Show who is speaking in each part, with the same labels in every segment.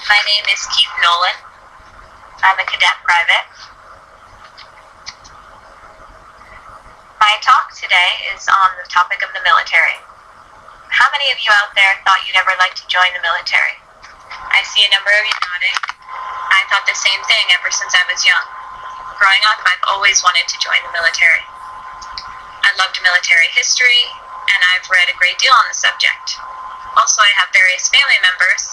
Speaker 1: My name is Keith Nolan. I'm a cadet private. My talk today is on the topic of the military. How many of you out there thought you'd ever like to join the military? I see a number of you nodding. I thought the same thing ever since I was young. Growing up, I've always wanted to join the military. I loved military history, and I've read a great deal on the subject. Also, I have various family members,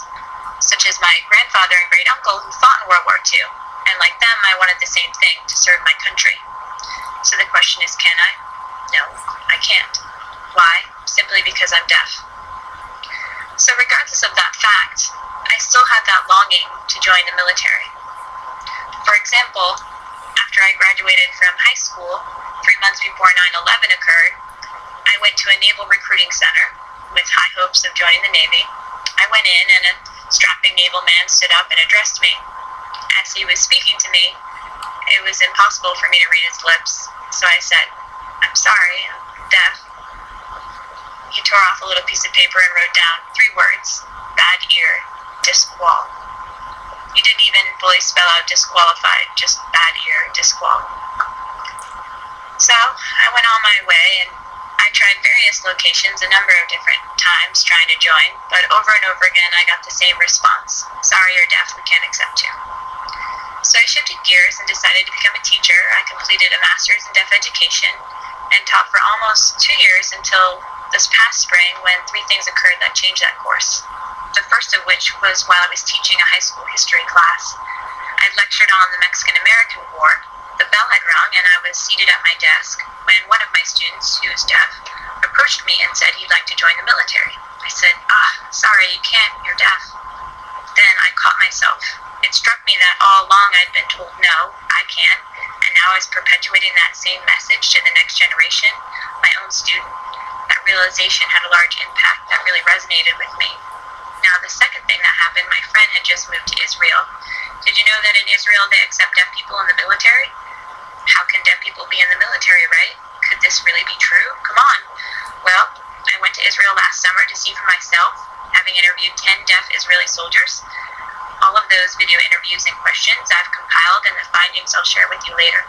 Speaker 1: such as my grandfather and great uncle, who fought in World War II, and like them, I wanted the same thing, to serve my country. So the question is, can I? No, I can't. Why? Simply because I'm deaf. So regardless of that fact, I still had that longing to join the military. For example, after I graduated from high school, 3 months before 9/11 occurred, I went to a naval recruiting center with high hopes of joining the Navy. I went in and a strapping naval man stood up and addressed me. As he was speaking to me, it was impossible for me to read his lips, so I said, "I'm sorry, I'm deaf." He tore off a little piece of paper and wrote down 3 words, "bad ear, disqual." He didn't even fully spell out disqualified, just bad ear, disqual. So I went on my way, and I tried various locations a number of different times trying to join, but over and over again I got the same response: "Sorry, you're deaf, we can't accept you." So I shifted gears and decided to become a teacher. I completed a master's in deaf education and taught for almost 2 years until this past spring, when 3 things occurred that changed that course. The first of which was while I was teaching a high school history class. I'd lectured on the Mexican-American War. The bell had rung and I was seated at my desk when one of my students, who was deaf, approached me and said he'd like to join the military. I said, "Sorry, you can't, you're deaf." Then I caught myself. It struck me that all along I'd been told no, I can't, and now I was perpetuating that same message to the next generation, my own student. That realization had a large impact that really resonated with me. Now, the second thing that happened, my friend had just moved to Israel. Did you know that in Israel they accept deaf people in the military? How can deaf people be in the military, right? Could this really be true? Come on. Well, I went to Israel last summer to see for myself, having interviewed 10 deaf Israeli soldiers. All of those video interviews and questions I've compiled, and the findings I'll share with you later.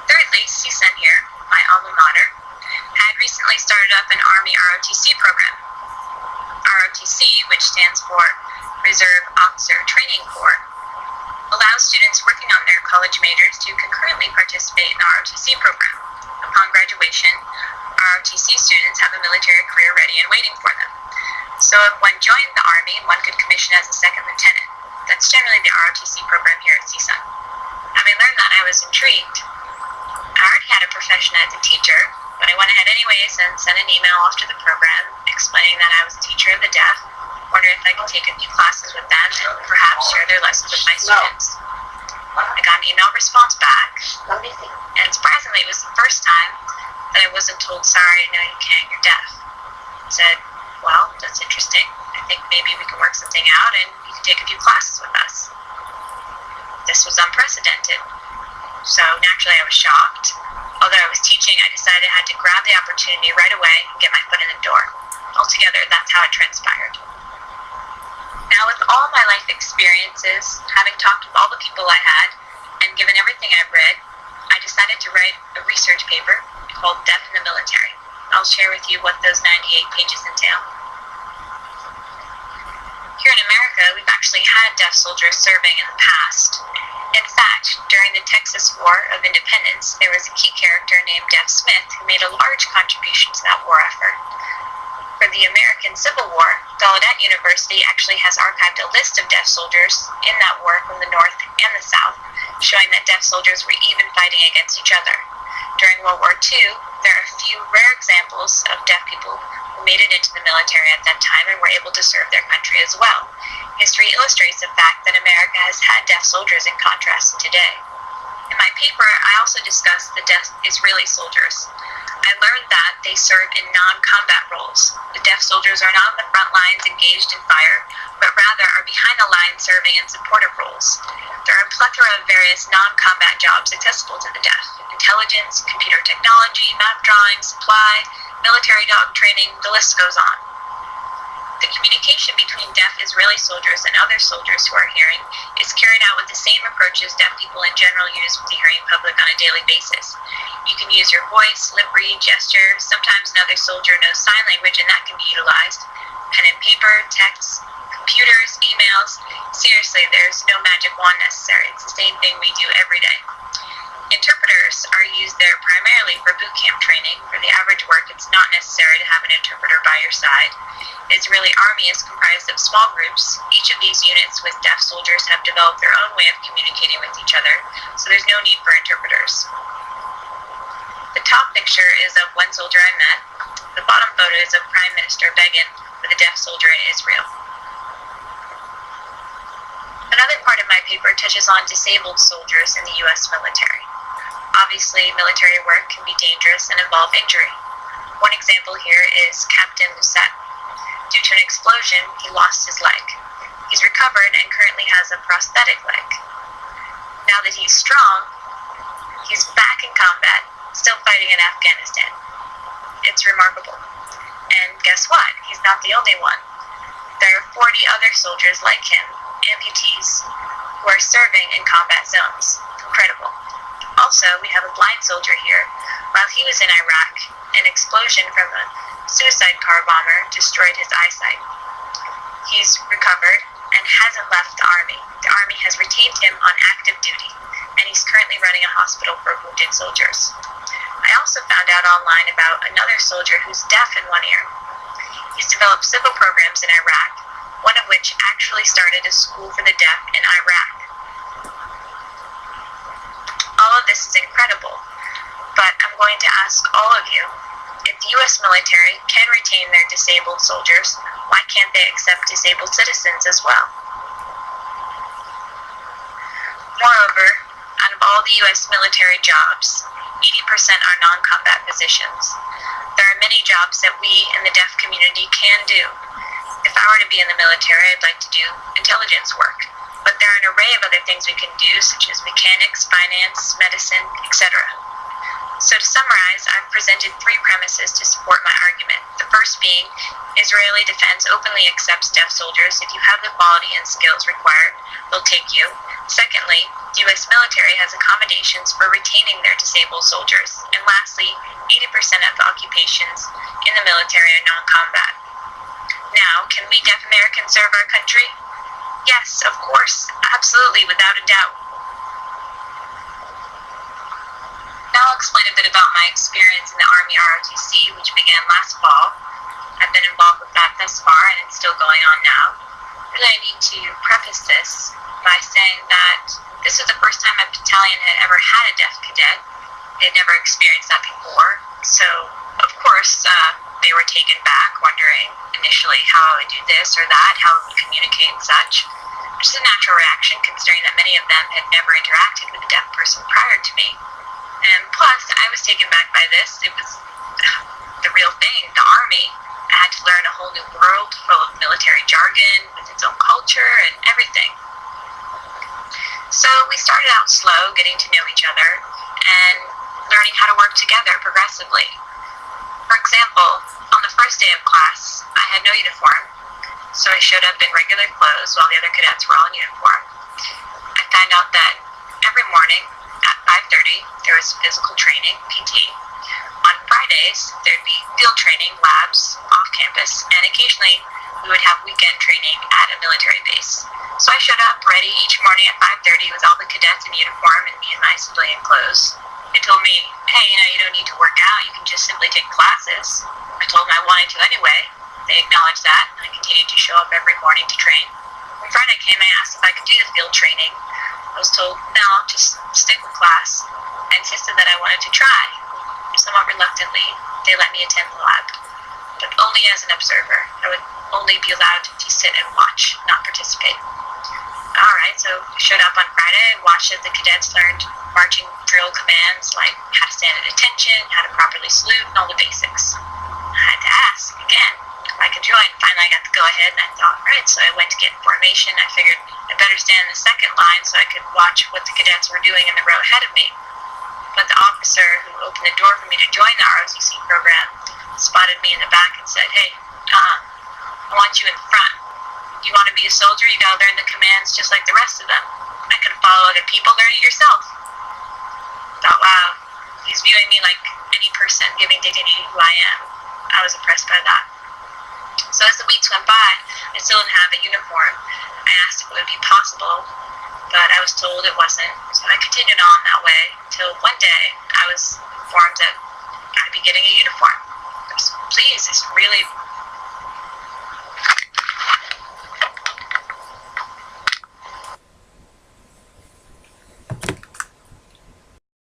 Speaker 1: Thirdly, CSUN here, my alma mater, had recently started up an Army ROTC program. ROTC, which stands for Reserve Officer Training Corps, allows students working on their college majors to concurrently participate in the ROTC program. Upon graduation, ROTC students have a military career ready and waiting for them. So if one joined the Army, one could commission as a second lieutenant. That's generally the ROTC program here at CSUN. Having learned that, I was intrigued. I already had a profession as a teacher, but I went ahead anyways and sent an email off to the program explaining that I was a teacher of the deaf, wondering if I could take a few classes with them and perhaps share their lessons with my students. I got an email response back, and surprisingly, it was the first time that I wasn't told, "Sorry, no, you can't, you're deaf." I said, "Well, that's interesting. I think maybe we can work something out and you can take a few classes with us." This was unprecedented. So naturally, I was shocked. Although I was teaching, I decided I had to grab the opportunity right away and get my foot in the door. Altogether, that's how it transpired. Now, with all my life experiences, having talked with all the people I had, and given everything I've read, I decided to write a research paper called Deaf in the Military. I'll share with you what those 98 pages entail. Here in America, we've actually had deaf soldiers serving in the past. In fact, during the Texas War of Independence, there was a key character named Deaf Smith who made a large contribution to that war effort. For the American Civil War, Gallaudet University actually has archived a list of deaf soldiers in that war from the North and the South, showing that deaf soldiers were even fighting against each other. During World War II, there are a few rare examples of deaf people who made it into the military at that time and were able to serve their country as well. History illustrates the fact that America has had deaf soldiers in contrast to today. In my paper, I also discussed the deaf Israeli soldiers. I learned that they serve in non-combat roles. The deaf soldiers are not on the front lines engaged in fire, but rather are behind the lines serving in supportive roles. There are a plethora of various non-combat jobs accessible to the deaf: intelligence, computer technology, map drawing, supply, military dog training, the list goes on. The communication between deaf Israeli soldiers and other soldiers who are hearing is carried out with the same approaches deaf people in general use with the hearing public on a daily basis. You can use your voice, lip read, gesture. Sometimes another soldier knows sign language and that can be utilized. Pen and paper, text, computers, emails. Seriously, there's no magic wand necessary. It's the same thing we do every day. Interpreters are used there primarily for boot camp training. For the average work, it's not necessary to have an interpreter by your side. The Israeli army is comprised of small groups. Each of these units with deaf soldiers have developed their own way of communicating with each other, so there's no need for interpreters. The top picture is of one soldier I met. The bottom photo is of Prime Minister Begin with a deaf soldier in Israel. Another part of my paper touches on disabled soldiers in the U.S. military. Obviously, military work can be dangerous and involve injury. One example here is Captain Lucette. Due to an explosion, he lost his leg. He's recovered and currently has a prosthetic leg. Now that he's strong, he's back in combat, still fighting in Afghanistan. It's remarkable. And guess what? He's not the only one. There are 40 other soldiers like him, amputees, who are serving in combat zones. Incredible. Also, we have a blind soldier here. While he was in Iraq, an explosion from a suicide car bomber destroyed his eyesight. He's recovered and hasn't left the Army. The Army has retained him on active duty, and he's currently running a hospital for wounded soldiers. I also found out online about another soldier who's deaf in one ear. He's developed civil programs in Iraq, one of which actually started a school for the deaf in Iraq. All of this is incredible, but I'm going to ask all of you, if the U.S. military can retain their disabled soldiers, why can't they accept disabled citizens as well? Moreover, out of all the U.S. military jobs, 80% are non-combat positions. There are many jobs that we in the deaf community can do. If I were to be in the military, I'd like to do intelligence work. But there are an array of other things we can do, such as mechanics, finance, medicine, etc. So to summarize, I've presented 3 premises to support my argument. The first being, Israeli defense openly accepts deaf soldiers. If you have the quality and skills required, they'll take you. Secondly, the U.S. military has accommodations for retaining their disabled soldiers. And lastly, 80% of the occupations in the military are non-combat. Now, can we deaf Americans serve our country? Yes, of course, absolutely, without a doubt. Now I'll explain a bit about my experience in the Army ROTC, which began last fall. I've been involved with that thus far, and it's still going on now. Really, I need to preface this by saying that this was the first time my battalion had ever had a deaf cadet. They had never experienced that before, so of course they were taken back, wondering initially how I would do this or that, how I would communicate and such, which is a natural reaction considering that many of them had never interacted with a deaf person prior to me. And plus, I was taken back by this. It was the real thing, the Army. I had to learn a whole new world full of military jargon, with its own culture and everything. So we started out slow, getting to know each other, and learning how to work together progressively. For example, on the first day of class, I had no uniform, so I showed up in regular clothes while the other cadets were all in uniform. I found out that every morning at 5:30, there was physical training, PT. On Fridays, there'd be field training, labs, off campus, and occasionally we would have weekend training at a military base. So I showed up ready each morning at 5:30 with all the cadets in uniform and me in my civilian clothes. They told me, hey, you don't need to work out, you can just simply take classes. I told them I wanted to anyway. They acknowledged that, and I continued to show up every morning to train. When Friday came, I asked if I could do the field training. I was told, no, just stick with class. I insisted that I wanted to try. Somewhat reluctantly, they let me attend the lab, but only as an observer. I would only be allowed to sit and watch, not participate. Alright, so I showed up on Friday and watched as the cadets learned marching drill commands like how to stand at attention, how to properly salute, and all the basics. I had to ask again if I could join. Finally, I got the go-ahead, and I thought, right, so I went to get formation. I figured I better stand in the second line so I could watch what the cadets were doing in the row ahead of me. But the officer who opened the door for me to join the ROTC program spotted me in the back and said, hey, I want you in front. If you want to be a soldier, you gotta learn the commands just like the rest of them. I can follow other people, learn it yourself. Thought, wow, he's viewing me like any person, giving dignity who I am. I was impressed by that. So as the weeks went by, I still didn't have a uniform. I asked if it would be possible, but I was told it wasn't. So I continued on that way till one day I was informed that I'd be getting a uniform. I was pleased. It's really